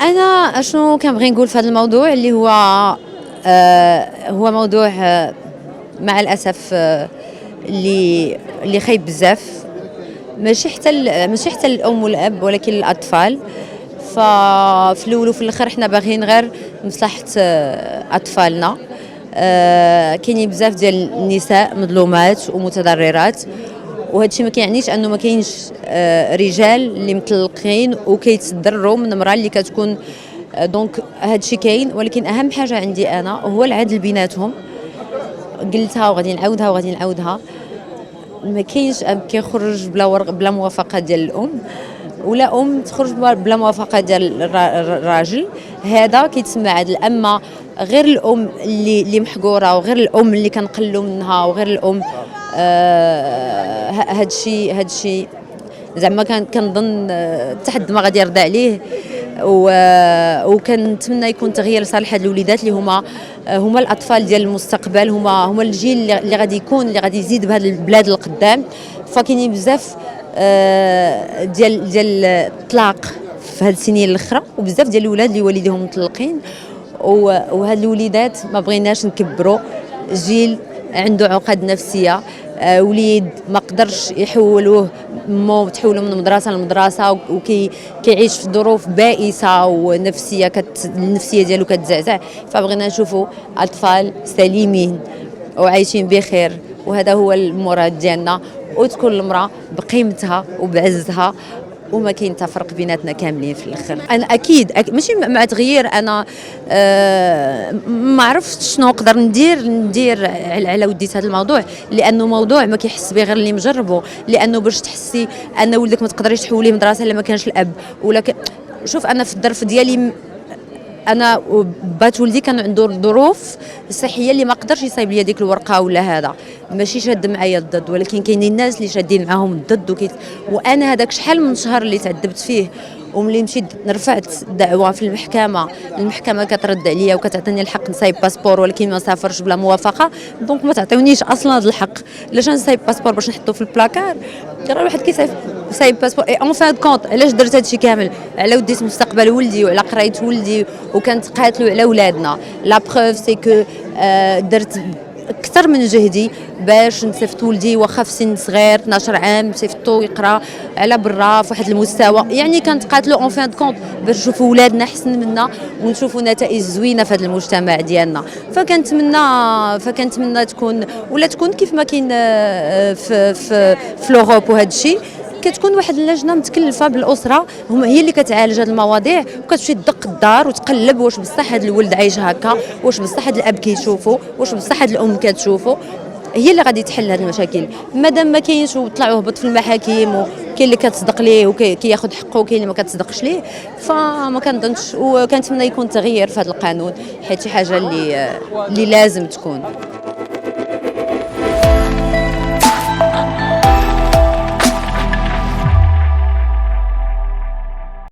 انا اشنو كنبغي نقول في هذا الموضوع اللي هو هو موضوع مع الاسف اللي خايب بزاف. ماشي حتى الام والاب ولكن الاطفال. ففي الاول وفي الاخر حنا باغيين غير مصلحه اطفالنا. كاينين بزاف ديال النساء مظلومات ومتضررات، وهذا الشيء ما كيعنيش انه ما كاينش رجال اللي مطلقين وكيتضرروا من امراه اللي كتكون. دونك هذا الشيء كاين، ولكن اهم حاجه عندي انا هو العدل بيناتهم. قلتها وغادي نعاودها وغادي نعاودها، ما كاينش اب كيخرج بلا موافقه ديال الام، ولا ام تخرج بلا موافقه ديال الراجل. هذا كيتسمى عدل. اما غير الام اللي محقوره، وغير الام اللي كنقلوا منها، وغير الام هاد الشيء زعما كنظن حتى ما غادي يرضى عليه. وكنتمنى يكون تغيير لصالح هاد الوليدات اللي هما الاطفال ديال المستقبل، هما الجيل اللي غادي يكون، اللي غادي يزيد بهذه البلاد القدام. فكاينين بزاف ديال الطلاق في هاد السنين الاخرى، وبزاف ديال الولاد اللي والديهم مطلقين. وهاد الوليدات ما بغيناش نكبروا جيل عنده عقد نفسية. وليد ما قدرش يحولوه، مو تحولوا من مدرسه لمدرسه، وكيعيش في ظروف بائسه ونفسيه النفسيه ديالو كتزعزع. فبغينا نشوفوا اطفال سليمين وعايشين بخير، وهذا هو المراد ديالنا. وتكون المراه بقيمتها وبعزها، وما كاين تفرق بيناتنا كاملين في الاخر. انا اكيد ماشي مع تغيير. انا ما عرفتش شنو نقدر ندير على وديت هذا الموضوع، لانه موضوع ما كيحس به غير اللي مجربه. لانه باش تحسي ان ولدك ما تقدريش تحوليه مدرسه الا ما كانش الاب ولا شوف، انا في الظرف ديالي انا بات ولدي كان عنده ظروف صحيه اللي ما قدرش يصايب لي ديك الورقه ولا هذا. ماشي شاد معايا الضد، ولكن كاينين الناس اللي شادين معاهم الضد. وانا هذاك شحال من شهر اللي تعذبت فيه، وملي مشيت رفعت دعوه في المحكمه كترد عليا وكتعطيني الحق نصايب باسبور، ولكن ما سافرش بلا موافقه. دونك ما تعطيونيش اصلا هذا الحق. علاش نصايب باسبور؟ باش نحطو في البلاكار؟ راه الواحد كيصايب باسبور. اي اون فان كونت علاش درت هذا الشيء كامل؟ على وديت مستقبل ولدي وعلى قرايه ولدي، وكانت قاتلوا على ولادنا. لا بروف سي كو درت اكثر من جهدي باش نصيفط ولدي، واخا في سن صغير 12 عام صيفطو يقرا على برا في واحد المستوى. يعني كنتقاتلوا اون فان كونت باش نشوفوا ولادنا احسن منا ونشوفوا نتائج زوينه في هذا المجتمع ديالنا. فكنتمنى تكون كيف ما كاين في لوروب. وهذا الشيء كتكون واحد اللجنه متكلفه بالاسره، هي اللي كتعالج هذه المواضيع، وكتمشي تدق الدار وتقلب واش بصح هذا الولد عايش هكا، واش بصح هذا الاب كيشوفو، واش بصح هذه الام كتشوفو. هي اللي غادي تحل هذه المشاكل. مادام ما كاينش وطلع وهبط في المحاكم، وكاين اللي كتصدق ليه وكياخذ حقه، وكاين اللي ما كتصدقش ليه، فما كنظنش. وكنتمنى يكون تغيير في هذا القانون، حيت شي حاجه اللي لازم تكون.